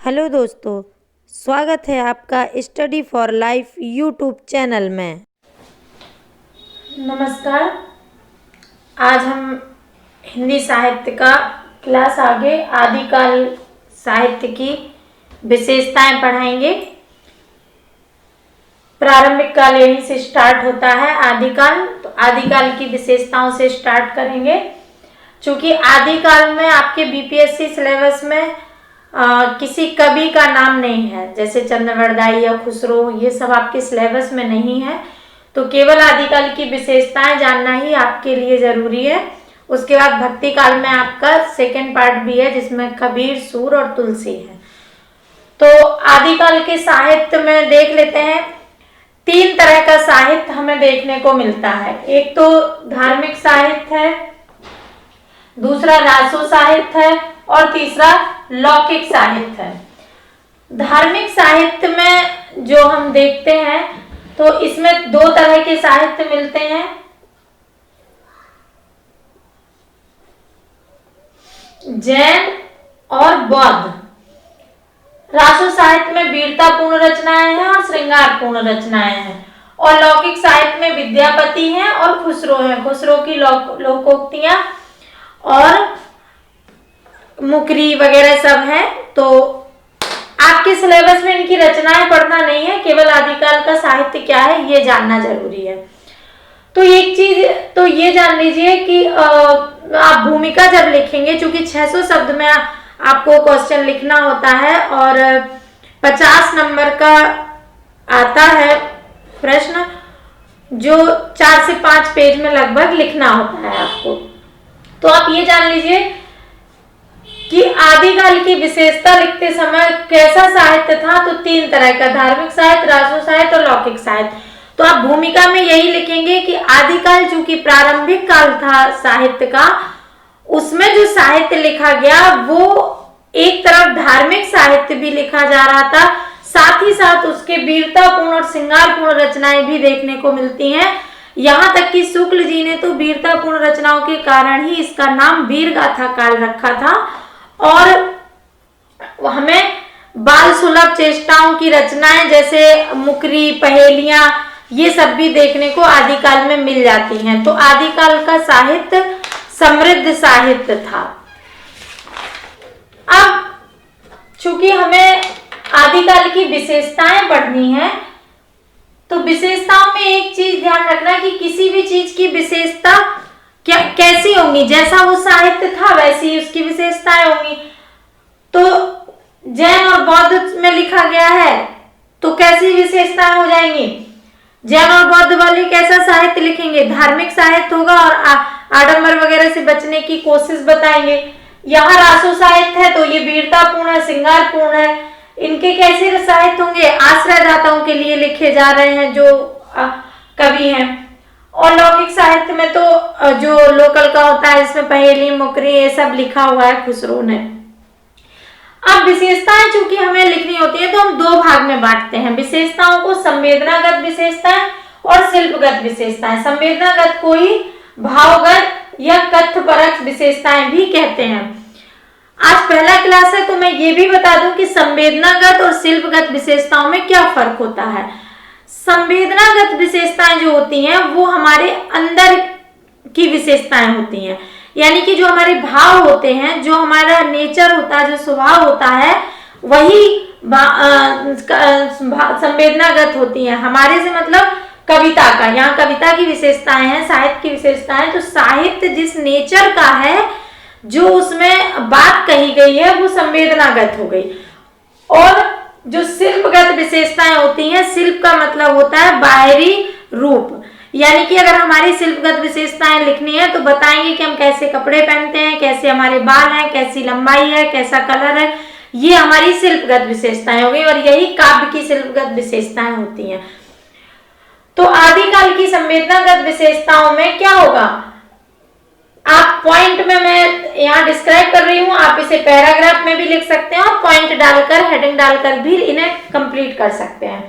Hello दोस्तों, स्वागत है आपका study for life YouTube channel में। नमस्कार। आज हम हिंदी साहित्य का क्लास आगे आदिकाल साहित्य की विशेषताएं पढ़ाएंगे। प्रारंभिक काल यहीं से स्टार्ट होता है आदिकाल, तो आदिकाल की विशेषताओं से स्टार्ट करेंगे। चूंकि आदिकाल में आपके बीपीएससी सिलेबस में किसी कवि का नाम नहीं है, जैसे चंद्रवरदाई या खुसरो, ये सब आपके सिलेबस में नहीं है, तो केवल आदिकाल की विशेषताएं जानना ही आपके लिए जरूरी है। उसके बाद भक्ति काल में आपका सेकेंड पार्ट भी है, जिसमें कबीर, सूर और तुलसी है। तो आदिकाल के साहित्य में देख लेते हैं, 3 तरह का साहित्य हमें देखने को मिलता है। एक तो धार्मिक साहित्य है, दूसरा रासो साहित्य है और तीसरा लौकिक साहित्य है। धार्मिक साहित्य में जो हम देखते हैं तो इसमें 2 तरह के साहित्य मिलते हैं। जैन और बौद्ध। रासो साहित्य में वीरतापूर्ण रचनाएं हैं और श्रृंगारपूर्ण रचनाएं हैं, और लौकिक साहित्य में विद्यापति हैं और खुसरो हैं। खुसरो की लोकोक्तियां और मुकरी वगैरह सब है। तो आपके सिलेबस में इनकी रचनाएं पढ़ना नहीं है, केवल आदिकाल का साहित्य क्या है ये जानना जरूरी है। तो एक चीज तो ये जान लीजिए कि आप भूमिका जब लिखेंगे, चूंकि 600 शब्द में आपको क्वेश्चन लिखना होता है और 50 नंबर का आता है प्रश्न, जो 4 से 5 पेज में लगभग लिखना होता है आपको। तो आप ये जान लीजिए कि आदिकाल की विशेषता लिखते समय कैसा साहित्य था, तो 3 तरह का, धार्मिक साहित्य, रासो साहित्य और लौकिक साहित्य। तो आप भूमिका में यही लिखेंगे कि आदिकाल चूंकि प्रारंभिक काल था साहित्य का, उसमें जो साहित्य लिखा गया वो एक तरफ धार्मिक साहित्य भी लिखा जा रहा था, साथ ही साथ उसके वीरतापूर्ण और श्रृंगारपूर्ण रचनाएं भी देखने को मिलती हैं। यहाँ तक कि शुक्ल जी ने तो वीरतापूर्ण रचनाओं के कारण ही इसका नाम वीर गाथा काल रखा था, और हमें बाल सुलभ चेष्टाओं की रचनाएं जैसे मुकरी, पहेलियां, ये सब भी देखने को आदिकाल में मिल जाती हैं। तो आदिकाल का साहित्य समृद्ध साहित्य था। अब चूंकि हमें आदिकाल की विशेषताएं पढ़नी है, तो विशेषताओं में एक चीज ध्यान रखना कि किसी भी चीज की विशेषता क्या कैसी होंगी, जैसा वो साहित्य था वैसी ही उसकी विशेषताएं होंगी। तो जैन और बौद्ध में लिखा गया है तो कैसी विशेषताएं हो जाएंगी? जैन और बौद्ध वाले कैसा साहित्य लिखेंगे? धार्मिक साहित्य होगा और आडंबर वगैरह से बचने की कोशिश बताएंगे। यहाँ रासो साहित्य है तो ये वीरतापूर्ण है, श्रृंगारपूर्ण है। इनके कैसे साहित्य होंगे? आश्रयदाताओं के लिए लिखे जा रहे हैं जो कवि हैं। और लौकिक साहित्य में तो जो लोकल का होता है, इसमें पहेली, मुकरी, ये सब लिखा हुआ है खुसरो ने। अब विशेषताएं चूंकि हमें लिखनी होती है तो हम 2 भाग में बांटते हैं विशेषताओं को, संवेदनागत विशेषताएं और शिल्पगत विशेषताएं। संवेदनागत को ही भावगत या कथ्यपरक विशेषताएं भी कहते हैं। आज पहला क्लास है तो मैं ये भी बता दूं कि संवेदनागत और शिल्पगत विशेषताओं में क्या फर्क होता है। संवेदनागत विशेषताएं जो होती हैं वो हमारे अंदर की विशेषताएं होती हैं, यानी कि जो हमारे भाव होते हैं, जो हमारा नेचर होता है, जो स्वभाव होता है, वही संवेदनागत होती हैं। हमारे से मतलब कविता का, यहाँ कविता की विशेषताएं हैं, साहित्य की विशेषताएं। तो साहित्य जिस नेचर का है, जो उसमें बात कही गई है, वो संवेदनागत हो गई। और जो शिल्पगत विशेषताएं होती हैं, शिल्प का मतलब होता है बाहरी रूप, यानी कि अगर हमारी शिल्पगत विशेषताएं लिखनी है तो बताएंगे कि हम कैसे कपड़े पहनते हैं, कैसे हमारे बाल हैं, कैसी लंबाई है, कैसा कलर है, ये हमारी शिल्पगत विशेषताएं हो गई, और यही काव्य की शिल्पगत विशेषताएं होती हैं। तो आदिकाल की संवेदनागत विशेषताओं में क्या होगा, आप पॉइंट में मैं यहाँ डिस्क्राइब कर रही हूँ, आप इसे पैराग्राफ में भी लिख सकते हैं और पॉइंट डालकर, हेडिंग डालकर भी इन्हें कंप्लीट कर सकते हैं।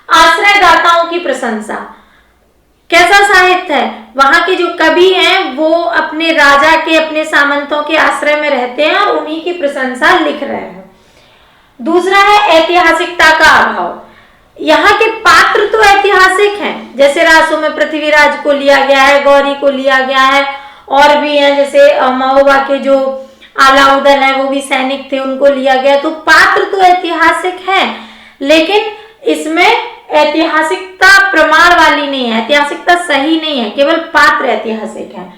आश्रयदाताओं की प्रशंसा, कैसा साहित्य है? वहां के जो कवि हैं वो अपने राजा के, अपने सामंतों के आश्रय में रहते हैं और उन्हीं की प्रशंसा लिख रहे हैं। दूसरा है ऐतिहासिकता का अभाव। यहाँ के पात्र तो ऐतिहासिक हैं, जैसे रासों में पृथ्वीराज को लिया गया है, गौरी को लिया गया है, और भी हैं जैसे महोबा के जो अलाउद्दीन है वो भी सैनिक थे, उनको लिया गया। तो पात्र तो ऐतिहासिक हैं, लेकिन इसमें ऐतिहासिकता प्रमाण वाली नहीं है, ऐतिहासिकता सही नहीं है, केवल पात्र ऐतिहासिक है।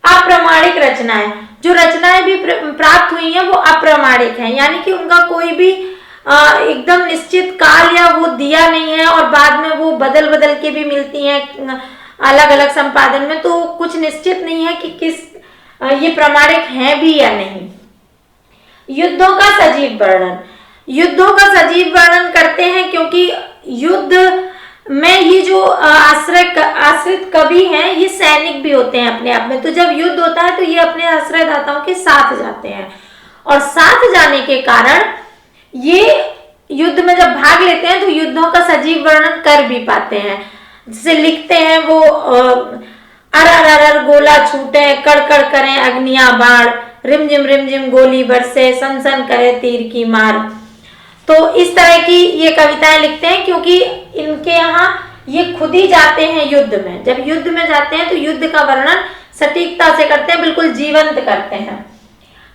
अप्रामाणिक रचनाएं, जो रचनाएं भी प्राप्त हुई हैं वो अप्रामाणिक हैं, यानी कि उनका कोई भी एकदम निश्चित काल या वो दिया नहीं है, और बाद में वो बदल बदल के भी मिलती हैं अलग अलग संपादन में, तो कुछ निश्चित नहीं है कि किस ये प्रामाणिक हैं भी या नहीं। युद्धों का सजीव वर्णन, युद्धों का सजीव वर्णन करते हैं क्योंकि युद्ध में ये जो आश्रित कवि हैं ये सैनिक भी होते हैं अपने आप में। तो जब युद्ध होता है तो ये अपने आश्रयदाताओं के साथ जाते हैं, और साथ जाने के कारण ये युद्ध में जब भाग लेते हैं तो युद्धों का सजीव वर्णन कर भी पाते हैं। जैसे लिखते हैं वो अर गोला छूटे, कड़ करें अग्नियां बाण, रिमझिम गोली बरसे, सन करे तीर की मार। तो इस तरह की ये कविताएं लिखते हैं क्योंकि इनके यहाँ ये खुद ही जाते हैं युद्ध में। जब युद्ध में जाते हैं तो युद्ध का वर्णन सटीकता से करते हैं, बिल्कुल जीवंत करते हैं।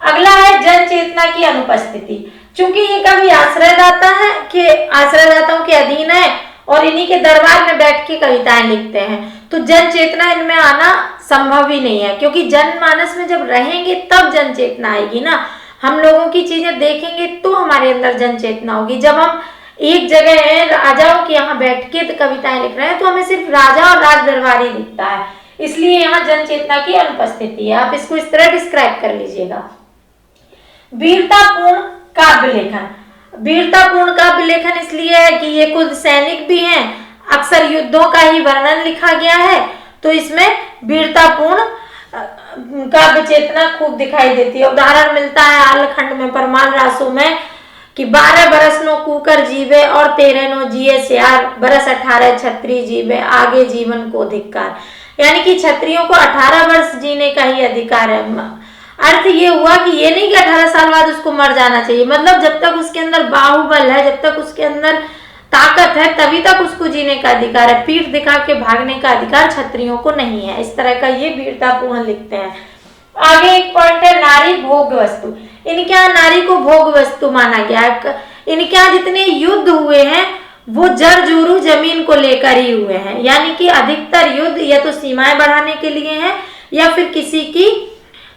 अगला है जन चेतना की अनुपस्थिति। चूंकि ये कवि आश्रयदाता है कि आश्रयदाताओं के अधीन है और इन्हीं के दरबार में बैठ के कविताएं लिखते हैं, तो जन चेतना इनमें आना संभव ही नहीं है, क्योंकि जनमानस में जब रहेंगे तब जन चेतना आएगी ना। हम लोगों की चीजें देखेंगे तो हमारे अंदर जन चेतना होगी। जब हम एक जगह है राजाओं के यहाँ बैठ के कविताएं लिख रहे हैं तो हमें सिर्फ राजा और राज दरबार ही दिखता है, इसलिए यहाँ जन चेतना की अनुपस्थिति है। आप इसको इस तरह डिस्क्राइब कर लीजिएगा। वीरतापूर्ण काव्य लेखन, वीरतापूर्ण काव्य लेखन इसलिए है कि ये खुद सैनिक भी हैं, अक्सर युद्धों का ही वर्णन लिखा गया है, तो इसमें वीरतापूर्ण काव्य चेतना खूब दिखाई देती है। उदाहरण मिलता है आलखंड में परमाल रासों में कि 12 बरस नो कूकर जीवे और 13 नो जिए सियार, बरस 18 छत्री जीवे आगे जीवन को धिक्कार। यानी कि छत्रियों को 18 वर्ष जीने का ही अधिकार है। अर्थ ये हुआ कि ये नहीं कि 18 साल बाद उसको मर जाना चाहिए, मतलब जब तक उसके अंदर बाहुबल है, जब तक उसके अंदर ताकत है, तभी तक उसको जीने का अधिकार है। पीठ दिखा के भागने का अधिकार क्षत्रियों को नहीं है। इस तरह का ये वीरतापूर्ण लिखते हैं। आगे एक पॉइंट है नारी भोग वस्तु। इनके यहाँ नारी को भोग वस्तु माना गया है। इनके यहाँ जितने युद्ध हुए हैं वो जर जोरू जमीन को लेकर ही हुए हैं, यानी कि अधिकतर युद्ध या तो सीमाएं बढ़ाने के लिए हैं या फिर किसी की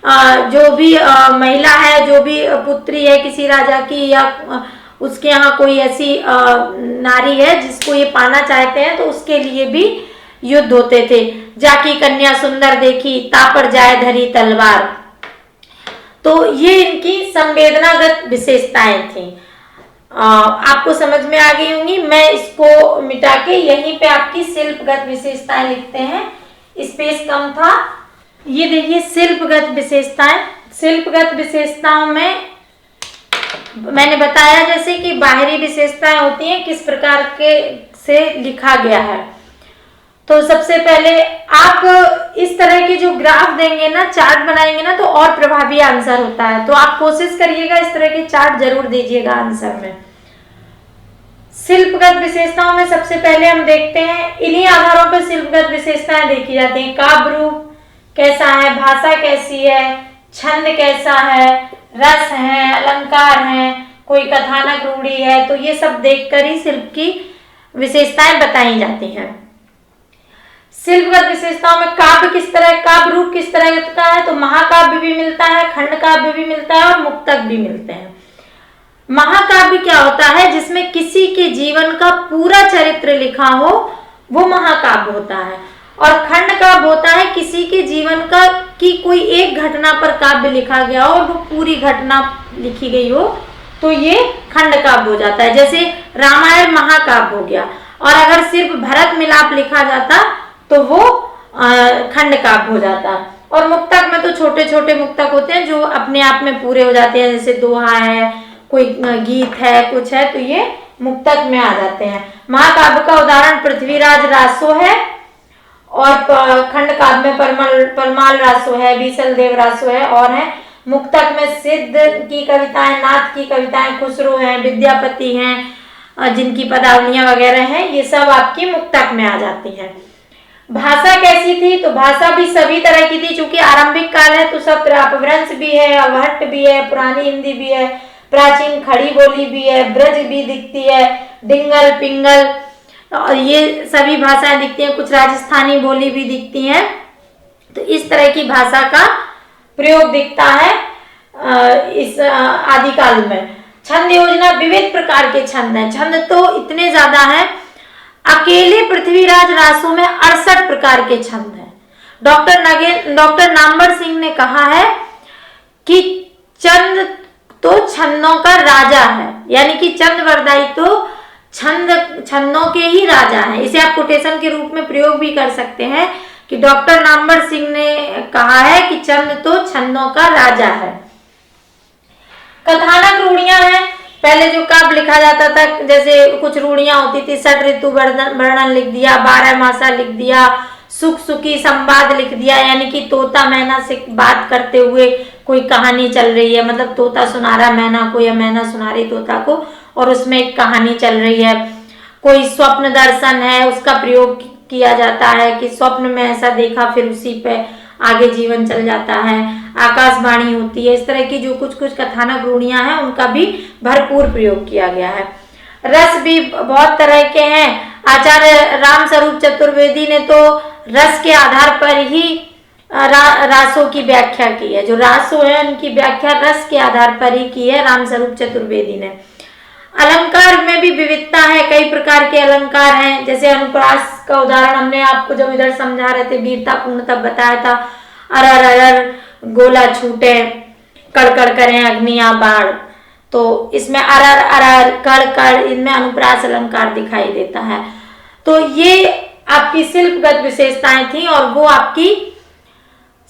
जो भी महिला है, जो भी पुत्री है किसी राजा की, या उसके यहाँ कोई ऐसी नारी है जिसको ये पाना चाहते हैं, तो उसके लिए भी युद्ध होते थे। जाकी कन्या सुंदर देखी, तापर जाए धरी तलवार। तो ये इनकी संवेदनागत विशेषताएं थी। आपको समझ में आ गई होंगी। मैं इसको मिटा के यहीं पे आपकी शिल्पगत विशेषताएं लिखते हैं, स्पेस कम था। ये देखिए शिल्पगत विशेषताएं। शिल्पगत विशेषताओं में मैंने बताया जैसे कि बाहरी विशेषताएं होती हैं, किस प्रकार के से लिखा गया है। तो सबसे पहले आप इस तरह के जो ग्राफ देंगे ना, चार्ट बनाएंगे ना, तो और प्रभावी आंसर होता है। तो आप कोशिश करिएगा इस तरह के चार्ट जरूर दीजिएगा आंसर में। शिल्पगत विशेषताओं में सबसे पहले हम देखते हैं, इन्हीं आधारों पर शिल्पगत विशेषताएं देखी जाती हैं। काव्य रूप कैसा है, भाषा कैसी है, छंद कैसा है, रस है, अलंकार है, कोई कथानक रूढ़ी है, तो ये सब देखकर ही शिल्प की विशेषताएं बताई जाती हैं। शिल्पगत विशेषताओं में काव्य किस तरह, काव्य रूप किस तरह का है, तो महाकाव्य भी मिलता है, खंड काव्य भी मिलता है और मुक्तक भी मिलते हैं। महाकाव्य क्या होता है, जिसमें किसी के जीवन का पूरा चरित्र लिखा हो, वो महाकाव्य होता है। और खंड काव्य होता है किसी के जीवन का की कोई एक घटना पर काव्य लिखा गया हो और वो पूरी घटना लिखी गई हो, तो ये खंड काव्य हो जाता है। जैसे रामायण महाकाव्य हो गया, और अगर सिर्फ भरत मिलाप लिखा जाता तो वो खंड काव्य हो जाता। और मुक्तक में तो छोटे छोटे मुक्तक होते हैं जो अपने आप में पूरे हो जाते हैं, जैसे दोहा है, कोई गीत है, कुछ है, तो ये मुक्तक में आ जाते हैं। महाकाव्य का उदाहरण पृथ्वीराज रासो है, और खंड काव्य में परमाल रासो है, बीसल देव रासो है और है। मुक्तक में सिद्ध की कविताएं, नाथ की कविताएं, खुसरो हैं, विद्यापति हैं, जिनकी पदावलियां वगैरह हैं, ये सब आपकी मुक्तक में आ जाती हैं। भाषा कैसी थी? तो भाषा भी सभी तरह की थी, चूंकि आरंभिक काल है तो सब अपभ्रंश भी है, अवहट्ट भी है, पुरानी हिंदी भी है, प्राचीन खड़ी बोली भी है, ब्रज भी दिखती है, डिंगल पिंगल, और ये सभी भाषाएं दिखती हैं, कुछ राजस्थानी बोली भी दिखती हैं। तो इस तरह की भाषा का प्रयोग दिखता है इस आदिकाल में। छंद योजना, विविध प्रकार के छंद हैं। छंद तो इतने ज्यादा हैं, अकेले पृथ्वीराज रासों में 68 प्रकार के छंद हैं। डॉक्टर नामवर सिंह ने कहा है कि चंद तो छंदों का राजा है, यानी कि चंद वरदाई तो छंदों के ही राजा हैं। इसे आप कोटेशन के रूप में प्रयोग भी कर सकते हैं कि डॉक्टर नामवर सिंह ने कहा है कि चंद तो छंदों का राजा है। कथानक रूढ़ियां हैं। पहले जो काव्य लिखा जाता था, जैसे कुछ रूढ़ियां होती थी, षट ऋतु वर्णन लिख दिया, 12 मासा लिख दिया, सुख सुखी संवाद लिख दिया, यानी कि तोता मैना से बात करते हुए कोई कहानी चल रही है, मतलब तोता सुना रहा मैना को या मैना सुना रही तोता को, और उसमें एक कहानी चल रही है। कोई स्वप्न दर्शन है, उसका प्रयोग किया जाता है कि स्वप्न में ऐसा देखा, फिर उसी पे आगे जीवन चल जाता है। आकाशवाणी होती है। इस तरह की जो कुछ कुछ कथानक रूढ़ियां हैं, उनका भी भरपूर प्रयोग किया गया है। रस भी बहुत तरह के हैं। आचार्य रामस्वरूप चतुर्वेदी ने तो रस के आधार पर ही रासों की व्याख्या की है। जो रासो है उनकी व्याख्या रस के आधार पर ही की है रामस्वरूप चतुर्वेदी ने। अलंकार में भी विविधता है, कई प्रकार के अलंकार हैं। जैसे अनुप्रास का उदाहरण हमने आपको जब इधर समझा रहे थे वीरता पूर्ण तब बताया था। अरर अरर गोला छूटे, कड़कड़ करें अग्नियां बाढ़, तो इसमें अरर अरर कड़ कड़, इनमें अनुप्रास अलंकार दिखाई देता है। तो ये आपकी शिल्पगत विशेषताएं थी और वो आपकी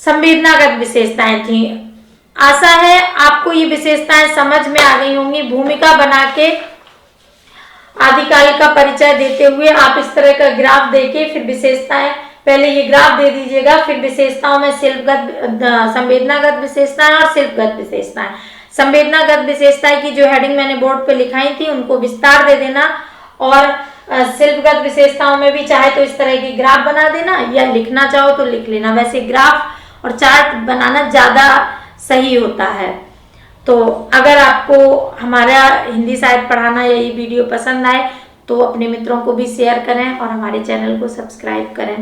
संवेदनागत विशेषताएं थी। आशा है आपको ये विशेषताएं समझ में आ गई होंगी। भूमिका बना के आदिकाल का परिचय देते हुए आप इस तरह का ग्राफ देके फिर विशेषताएं, पहले ये ग्राफ दे दीजिएगा, फिर विशेषताओं में संवेदनागत विशेषताएं और शिल्पगत विशेषताएं। संवेदनागत विशेषताएं की जो हेडिंग मैंने बोर्ड पे लिखाई थी उनको विस्तार दे देना, और शिल्पगत विशेषताओं में भी चाहे तो इस तरह की ग्राफ बना देना, या लिखना चाहो तो लिख लेना। वैसे ग्राफ और चार्ट बनाना ज्यादा सही होता है। तो अगर आपको हमारा हिंदी साहित्य पढ़ाना या ये वीडियो पसंद आए तो अपने मित्रों को भी शेयर करें और हमारे चैनल को सब्सक्राइब करें।